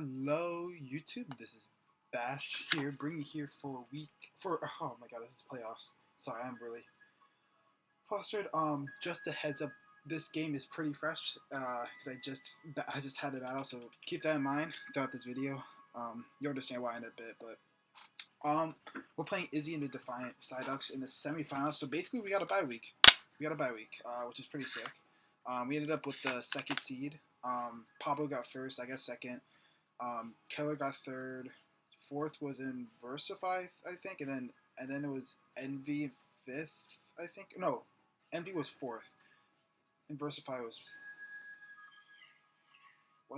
Hello, YouTube. This is Bash here, bringing you here for a week. Oh my god, this is playoffs. Sorry, I'm really flustered. Just a heads up, this game is pretty fresh. I just had the battle, so keep that in mind throughout this video. You'll understand why in a bit, but we're playing Izzy and the Defiant Psyducks in the semifinals. So basically, we got a bye week. Which is pretty sick. We ended up with the second seed. Pablo got first, I got second. Keller got third. Fourth was in Versify, I think, and then it was Envy fifth, I think. No, Envy was fourth, and Versify was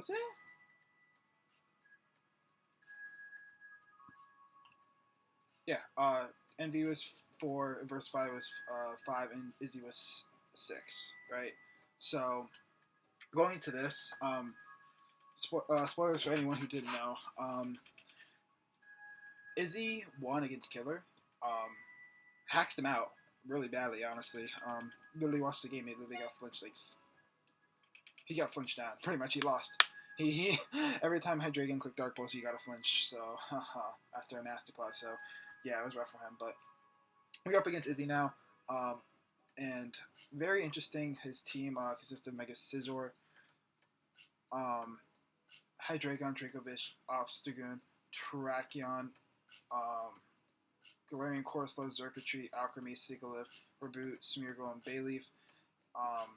it? Yeah. Envy was four, Versify was five, and Izzy was six. Right. So going into this, spoilers for anyone who didn't know. Izzy won against Killer. Um, Hacked him out really badly, honestly. Literally watched the game. He literally got flinched. He got flinched down. Pretty much, he lost. He every time Hydreigon clicked Dark Pulse, he got a flinch. So after a nasty plot. So yeah, it was rough for him. But we're up against Izzy now, and very interesting. His team consists of Mega Scizor, um, Hydreigon, Dracovish, Obstagoon, Terrakion, um, Galarian Corsola, Xurkitree, Alchemy, Sigilyph, Reboot, Smeargle, and Bayleaf. Um,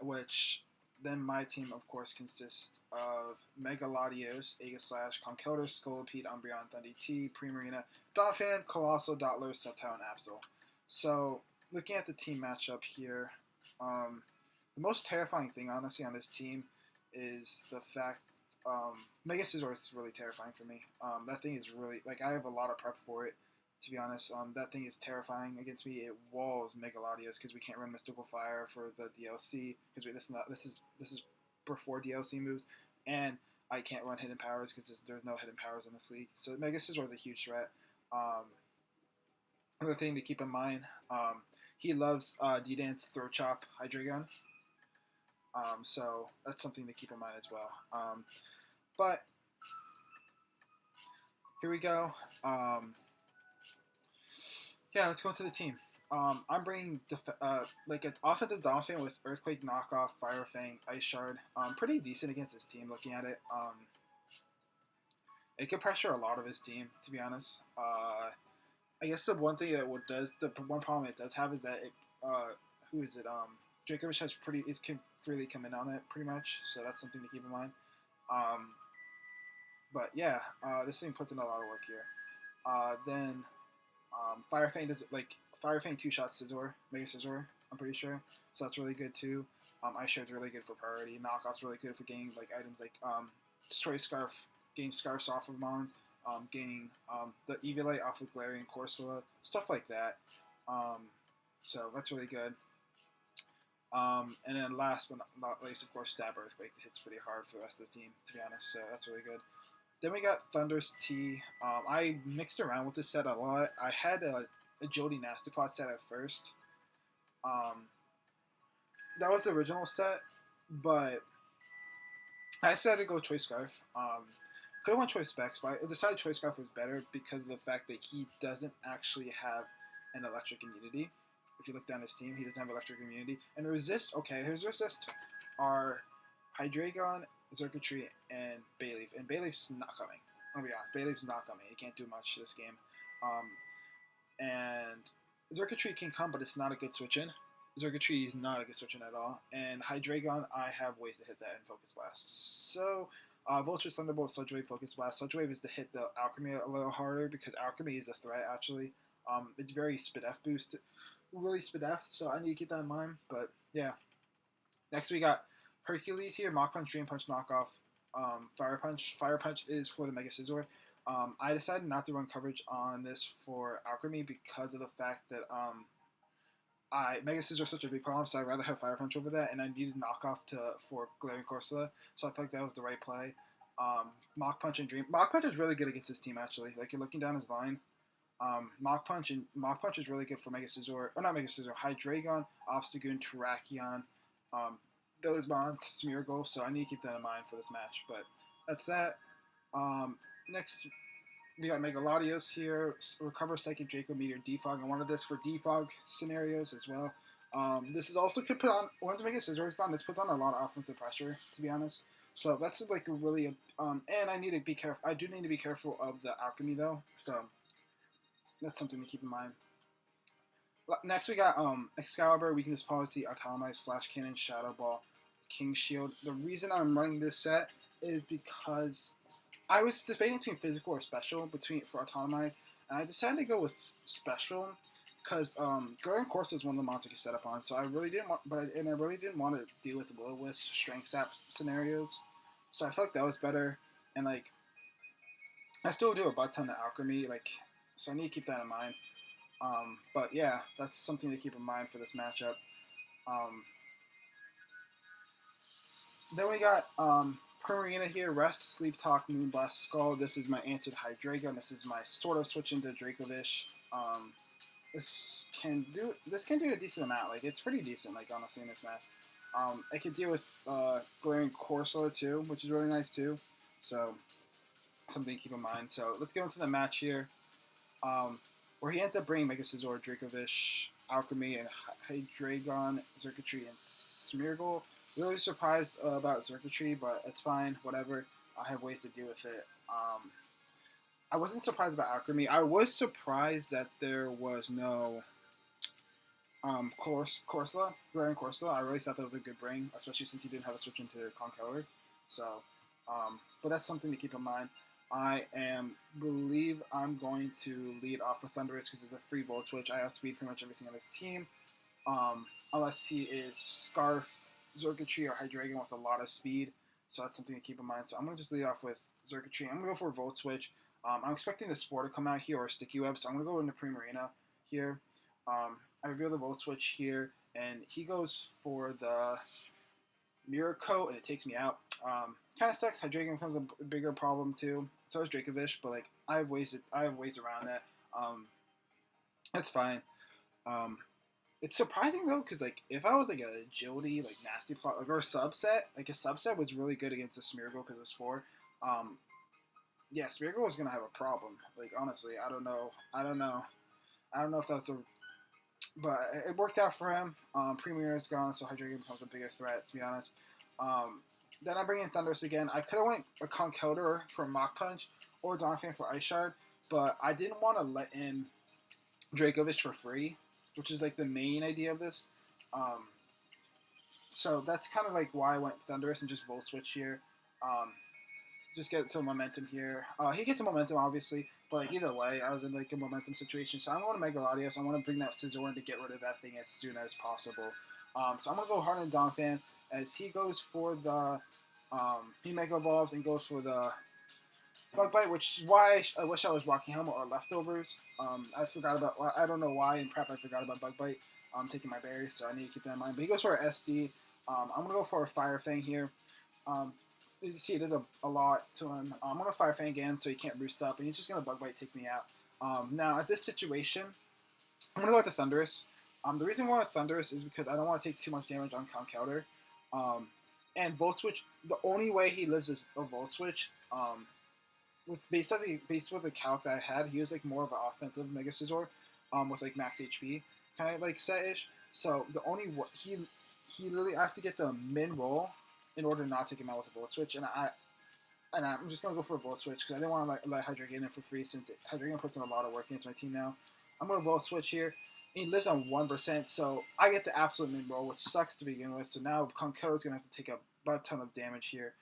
which then my team, of course, consists of Megalodios, Aegislash, Conkeldurr, Scolipede, Umbreon, Thundee, Primarina, Dolphin, Colossal, Dottler, Sceptile, and Absol. So, looking at the team matchup here, the most terrifying thing, honestly, on this team is the fact Mega Scizor is really terrifying for me. That thing is really, like, I have a lot of prep for it, to be honest. That thing is terrifying against me. It walls Megalodios because we can't run Mystical Fire for the DLC because this is before DLC moves, and I can't run Hidden Powers because there's no Hidden Powers in this league. So Mega Scizor is a huge threat. Another thing to keep in mind, he loves D-Dance, Throw Chop, Hydreigon. So that's something to keep in mind as well. But here we go. Yeah, let's go into the team. I'm bringing like an offensive Dolphin with Earthquake, Knockoff, Fire Fang, Ice Shard. Pretty decent against this team. Looking at it, it can pressure a lot of his team. To be honest, I guess the one thing that the one problem it does have is that it who is it? Dracovish has can freely come in on it pretty much. So that's something to keep in mind. But yeah, this thing puts in a lot of work here. Then Fire Fang does Fire Fang two shot Scizor, Mega Scizor, I'm pretty sure. So that's really good too. Ice Shard's really good for priority. Knockoff's really good for getting like items like Destroy Scarf, getting scarfs off of Mons, getting the Eviolite off of Galarian Corsola, stuff like that. So that's really good. And then last but not least, of course, Stab Earthquake hits pretty hard for the rest of the team, to be honest. So that's really good. Then we got Thunder's Tea. I mixed around with this set a lot. I had a Agility Nasty Plot set at first. That was the original set, but I decided to go Choice Scarf. Could have won Choice Specs, but I decided Choice Scarf was better because of the fact that he doesn't actually have an electric immunity. If you look down his team, he doesn't have electric immunity. And resist, okay, his resist are Hydreigon, Xurkitree, and Bayleaf. And Bayleaf's not coming. I'll be honest, Bayleaf's not coming. He can't do much this game. And Xurkitree can come, but it's not a good switch-in. Xurkitree is not a good switch-in at all. And Hydreigon, I have ways to hit that in Focus Blast. So, Vulture, Thunderbolt, Sludge Wave, Focus Blast. Sludge Wave is to hit the Alchemy a little harder because Alchemy is a threat, actually. It's very Spidef boost. Really Spidef, so I need to keep that in mind. But, yeah. Next, we got Hercules here. Mach Punch, Dream Punch, Knockoff, Fire Punch. Fire Punch is for the Mega Scizor. I decided not to run coverage on this for Alchemy because of the fact that Mega Scizor is such a big problem, so I'd rather have Fire Punch over that, and I needed Knockoff for Galarian Corsola, so I felt like that was the right play. Mach Punch and Dream. Mach Punch is really good against this team, actually. Like, you're looking down his line. Mach Punch is really good for Mega Scizor, or not Mega Scizor, Hydreigon, Obstagoon, Terrakion, Billy's Bond, Smeargle, so I need to keep that in mind for this match. But that's that. Um, Next, we got Megalodios here. Recover Psychic Draco Meteor Defog. I wanted this for defog scenarios as well. This is also could put on once Mega Scizor's gone. This puts on a lot of offensive pressure, to be honest. So that's like a really and I need to be careful. I do need to be careful of the alchemy though. So that's something to keep in mind. Next we got Excalibur, Weakness Policy, Automize, Flash Cannon, Shadow Ball, King Shield. The reason I'm running this set is because I was debating between physical or special for Automize, and I decided to go with special because Glaring Course is one of the mods I could set up on. So I really didn't want, I really didn't want to deal with the Will-O-Wisp Strength Sap scenarios. So I felt like that was better, and like I still do a butt ton of alchemy, like so I need to keep that in mind. But yeah, that's something to keep in mind for this matchup. Um, then we got Primarina here, Rest, Sleep Talk, Moonblast, Skull. This is my answered Hydreigon. This is my sort of switch into Dracovish. This can do a decent amount. Like it's pretty decent. Like honestly in this match, it could deal with Glaring Corsola too, which is really nice too. So something to keep in mind. So let's get into the match here. Where he ends up bringing Mega Scizor, Dracovish, Alchemy, and Hydreigon, Circuitry, and Smeargle. Really surprised about Circuitry, but it's fine, whatever. I have ways to deal with it. I wasn't surprised about Alchemy. I was surprised that there was no Corsola, Grand Corsola. I really thought that was a good bring, especially since he didn't have a switch into Conkeldurr. So, but that's something to keep in mind. Believe I'm going to lead off with Thundurus because it's a free Volt Switch. I outspeed pretty much everything on this team, unless he is Scarf, Xurkitree, or Hydreigon with a lot of speed. So that's something to keep in mind. So I'm going to just lead off with Xurkitree. I'm going to go for a Volt Switch. I'm expecting the Spore to come out here or Sticky Web, so I'm going to go into Primarina here. I reveal the Volt Switch here, and he goes for the Mirror Coat, and it takes me out. Kind of sucks. Hydreigon becomes a bigger problem too. So is Dracovish, but like I have ways around that. That's fine. It's surprising though, because like if I was like a agility, like nasty plot, like or a subset was really good against the Smeargle because of Spore. Yeah, Smeargle was gonna have a problem. Like honestly, I don't know if that's the, but it worked out for him. Premier is gone, so Hydreigon becomes a bigger threat. To be honest. Then I bring in Thundurus again. I could have went a Conkeldurr for Mach Punch or Donphan for Ice Shard, but I didn't want to let in Dracovish for free, which is like the main idea of this. So that's kind of like why I went Thundurus and just Volt Switch here. Just get some momentum here. He gets some momentum, obviously, but like either way, I was in like a momentum situation. So I want to Megalodios. I want to bring that Scizor in to get rid of that thing as soon as possible. So I'm going to go hard on Donphan as he goes for the he Mega Evolves and goes for the Bug Bite, which is why I wish I was Rocky Helmet or Leftovers. I forgot about, I don't know why in prep I forgot about Bug Bite. I'm taking my berries, so I need to keep that in mind. But he goes for an SD. I'm going to go for a Fire Fang here. You see, it does a lot to him. I'm going to Fire Fang again, so he can't boost up, and he's just going to Bug Bite take me out. Now, at this situation, I'm going to go with the Thundurus. The reason I want Thundurus is because I don't want to take too much damage on Conkeldurr. And Volt Switch, the only way he lives is a Volt Switch. Based with the calc that I had, he was like more of an offensive Mega Scizor, with like max HP kind of like set-ish. So the only he literally I have to get the min roll in order to not take him out with a Volt Switch, and I'm just gonna go for a Volt Switch because I didn't want to let Hydreigon in for free since Hydreigon puts in a lot of work against my team now. I'm gonna Volt Switch here. He lives on 1%, so I get the absolute min roll, which sucks to begin with. So now Conkeldurr is gonna have to take a butt ton of damage here,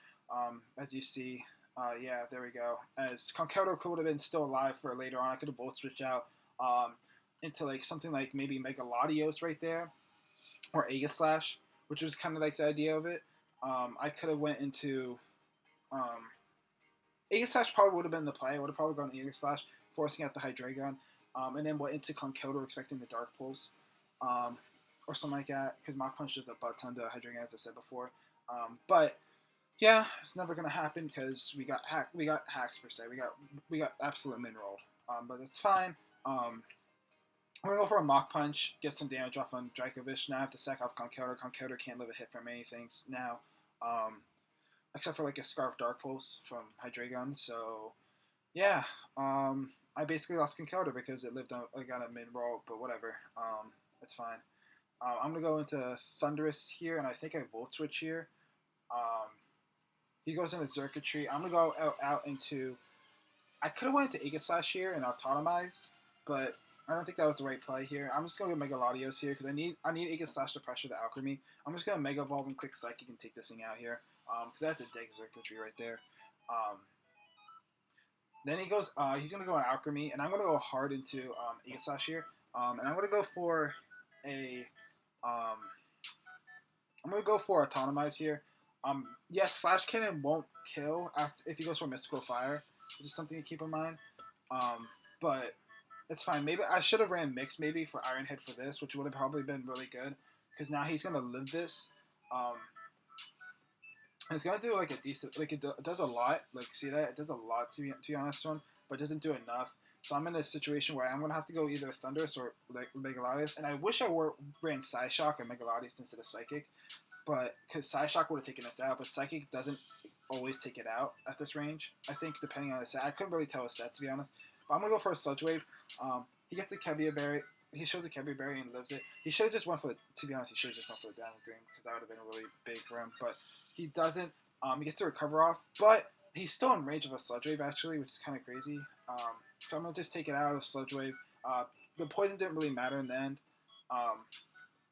as you see. Yeah, there we go. As Conkeldurr could have been still alive for later on, I could have Volt Switched out into like something like maybe Megalodios right there, or Aegislash, which was kind of like the idea of it. I could have went into Aegislash probably would have been the play. I would have probably gone Aegislash, forcing out the Hydreigon, and then went into Conkeldurr expecting the Dark Pulse, or something like that, because Mach Punch does a butt ton to Hydreigon, as I said before. But yeah, it's never gonna happen because we got hacks per se. We got absolute min rolled. But it's fine. I'm gonna go for a Mach Punch, get some damage off on Dracovish. Now I have to sack off Conkeldurr. Conkeldurr can't live a hit from anything now, um, except for like a Scarf Dark Pulse from Hydreigon. So yeah, I basically lost Conkeldurr because it lived on like on a mid roll, but whatever. It's fine. I'm gonna go into Thundurus here, and I think I Volt Switch here. Um, he goes into Circuitry. I'm gonna go out into. I could have went into Aegislash here and autonomized, but I don't think that was the right play here. I'm just gonna go Mega Latios here because I need Aegislash to pressure the Alchemy. I'm just gonna Mega Evolve and click Psychic and take this thing out here because that's a dead Circuitry right there. Then he goes. He's gonna go on Alchemy, and I'm gonna go hard into Aegislash here, and I'm gonna go for a. Um, I'm gonna go for Autonomize here. Yes, Flash Cannon won't kill if he goes for Mystical Fire, which is something to keep in mind. But it's fine. Maybe I should have ran Mix maybe for Iron Head for this, which would have probably been really good because now he's gonna live this. And it's gonna do like a decent, like it does a lot. Like see that it does a lot to be honest, one, but it doesn't do enough. So I'm in a situation where I'm gonna have to go either Thundurus or like Megalodius, and I wish I ran Psyshock or Megalodius instead of Psychic, but because Psyshock would have taken us out, but Psychic doesn't always take it out at this range. I think depending on the set, I couldn't really tell a set to be honest. But I'm gonna go for a Sludge Wave. He gets the Kevia Berry. He shows the Kevia Berry and lives it. He should have just went for the. To be honest, he should have just went for the Downward Dream because that would have been really big for him. But he doesn't. He gets to recover off, but he's still in range of a Sludge Wave actually, which is kind of crazy. So I'm gonna just take it out of Sludge Wave. The poison didn't really matter in the end.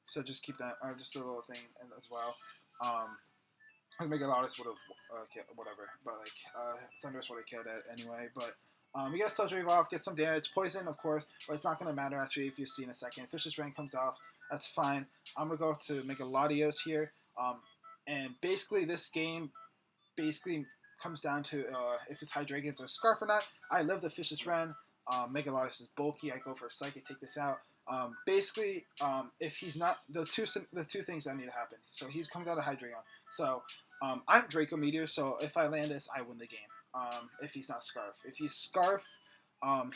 So just keep that, just a little thing as well. Megalodus would have killed, whatever, but like Thundurus would have killed it anyway. But we get Sludge Wave off, get some damage, poison of course, but it's not gonna matter actually if you see in a second. Fish's Rain comes off, that's fine. I'm gonna go to Megalodios here, and basically this game basically comes down to if it's Hydreigons or Scarf or not. I live the Fish's Ren. Megalodus is bulky. I go for a Psychic, take this out. If he's not the two things that need to happen. So he comes out of Hydreigon. So I'm Draco Meteor. So if I land this, I win the game. If he's not Scarf, if he's Scarf,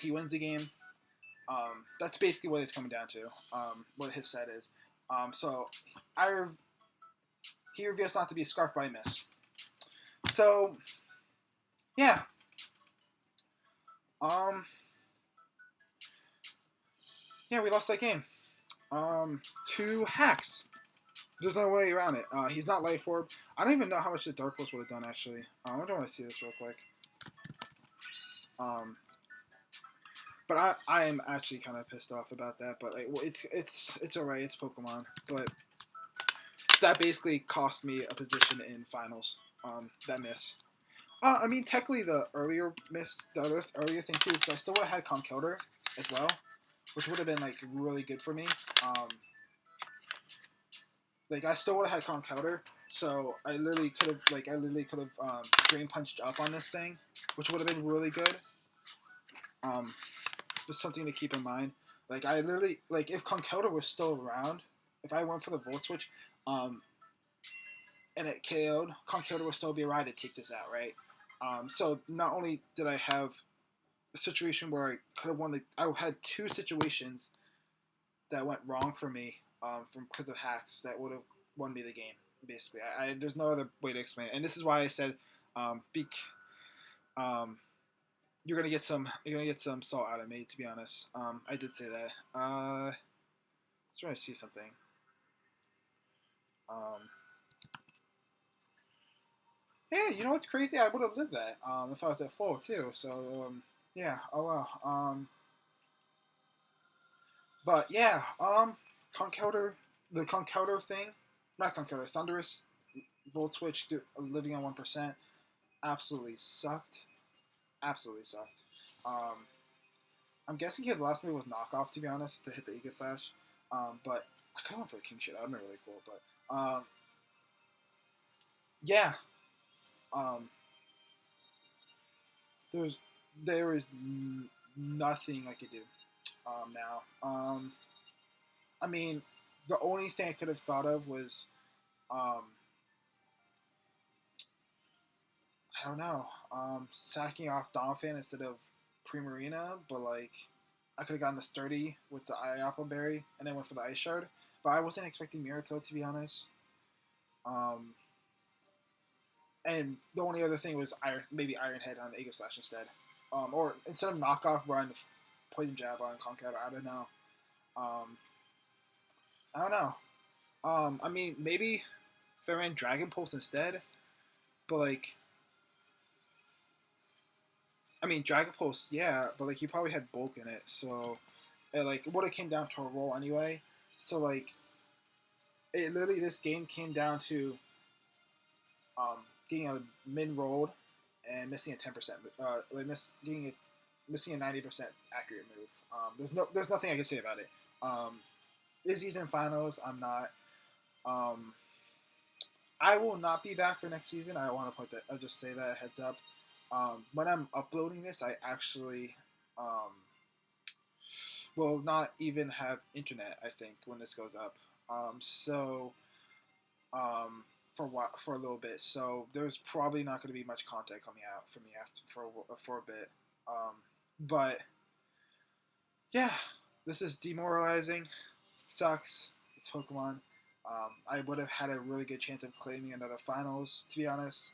he wins the game. That's basically what it's coming down to. What his set is. So he reveals not to be a Scarf, but I miss. So yeah. Yeah, we lost that game. To Hacks. There's no way around it. He's not Life Orb. I don't even know how much the Dark Pulse would have done, actually. I don't want to see this real quick. But I am actually kind of pissed off about that. But like, it's alright. It's Pokemon. But that basically cost me a position in finals. That miss. I mean, technically the earlier miss, the earlier thing too, because I still would have had Conkeldurr as well, which would have been like really good for me. Like I still would have had Conkeldurr, so I literally could have Drain Punched up on this thing, which would have been really good. Just something to keep in mind. Like I literally if Conkeldurr was still around, if I went for the Volt Switch, and it KO'd, Conkeldurr would still be around to take this out, right? So not only did I have a situation where I could have won I had two situations that went wrong for me from because of hacks that would have won me the game. Basically, there's no other way to explain it, and this is why I said, you're gonna get some salt out of me. To be honest, I did say that. Let's try to see something. Yeah, you know what's crazy? I would have lived that if I was at full too. So yeah. Oh well. But yeah. Conkeldurr, the Conkeldurr thing, not Conkeldurr, Thundurus, Volt Switch, living on 1%, absolutely sucked. Absolutely sucked. I'm guessing his last move was knockoff, to be honest, to hit the Aegislash. But I kind of went for a King shit. That would have been really cool. But yeah. There is nothing I could do now. I mean, the only thing I could have thought of was, I don't know, sacking off Donphan instead of Primarina, but like, I could have gotten the sturdy with the apple berry, and then went for the ice shard. But I wasn't expecting Miracle, to be honest. Um, and the only other thing was maybe Iron Head on Ego Slash instead. Or instead of knockoff, run Poison Jab on Conqueror. I don't know. Um, I don't know. I mean, maybe if I ran Dragon Pulse instead, but like, I mean, Dragon Pulse, yeah, but like, you probably had bulk in it, so it would have came down to a roll anyway. So like, it literally this game came down to getting a min rolled and missing a 10%, missing a 90% accurate move. There's nothing I can say about it. Izzy's in finals. I'm not. Um, I will not be back for next season. I want to put that. I'll just say that heads up. When I'm uploading this, I actually will not even have internet. I think when this goes up. So for a little bit. So there's probably not going to be much content coming out for me after for a bit. But yeah, this is demoralizing. Sucks. It's Pokemon. I would have had a really good chance of claiming another finals, to be honest.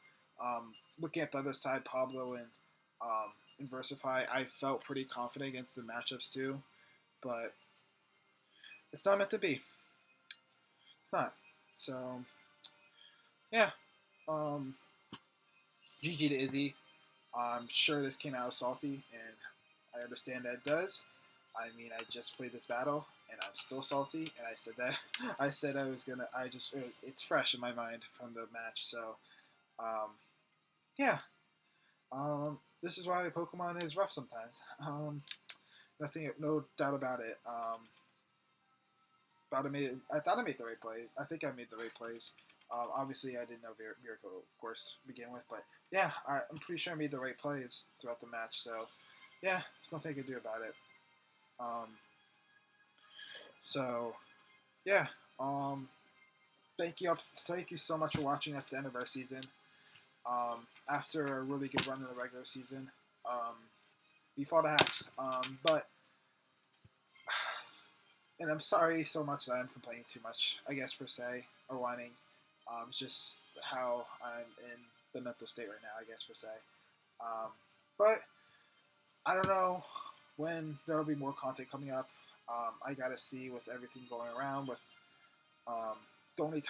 Looking at the other side, Pablo and Versify, I felt pretty confident against the matchups too, but it's not meant to be. It's not. So yeah. Um, GG to Izzy. I'm sure this came out salty, and I understand that it does. I mean, I just played this battle, and I'm still salty, and I said that. I said I was gonna. It's fresh in my mind from the match, so um, yeah. This is why Pokemon is rough sometimes. No doubt about it. I thought I made the right plays. I think I made the right plays. Obviously, I didn't know Miracle, of course, to begin with, but yeah, I'm pretty sure I made the right plays throughout the match. So, yeah, there's nothing I can do about it. Um, so, yeah. Um, thank you so much for watching. That's the end of our season. After a really good run in the regular season, we fought a hacks. But and I'm sorry so much that I'm complaining too much, I guess, per se, or whining. It's just how I'm in the mental state right now, I guess, per se. Um, but I don't know when there will be more content coming up. I gotta see with everything going around. With the only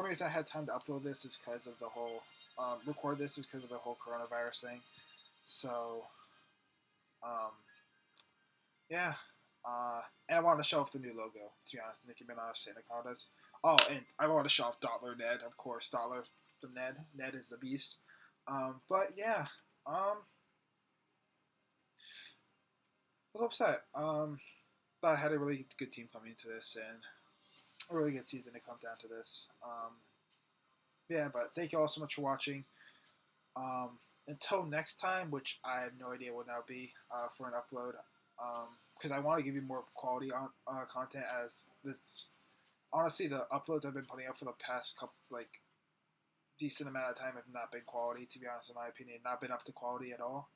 reason I had time to upload this is because of the whole record this is because of the whole coronavirus thing. So yeah. And I want to show off the new logo, to be honest. Nicki Minaj, Santa Claus. Oh, and I want to show off Dottler Ned, of course. Dottler, the Ned. Ned is the beast. But yeah, a little upset. Thought I had a really good team coming into this, and a really good season to come down to this. Yeah, but thank you all so much for watching. Until next time, which I have no idea when that'll be for an upload, because I want to give you more quality on content. As this, honestly, the uploads I've been putting up for the past couple, decent amount of time have not been quality. To be honest, in my opinion, not been up to quality at all.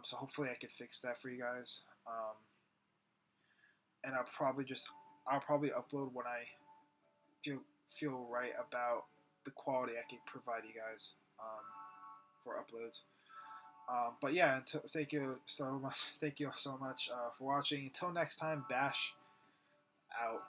So hopefully I can fix that for you guys. And I'll probably upload when I feel right about the quality I can provide you guys for uploads. But yeah, thank you so much. Thank you so much for watching. Until next time, Bash out.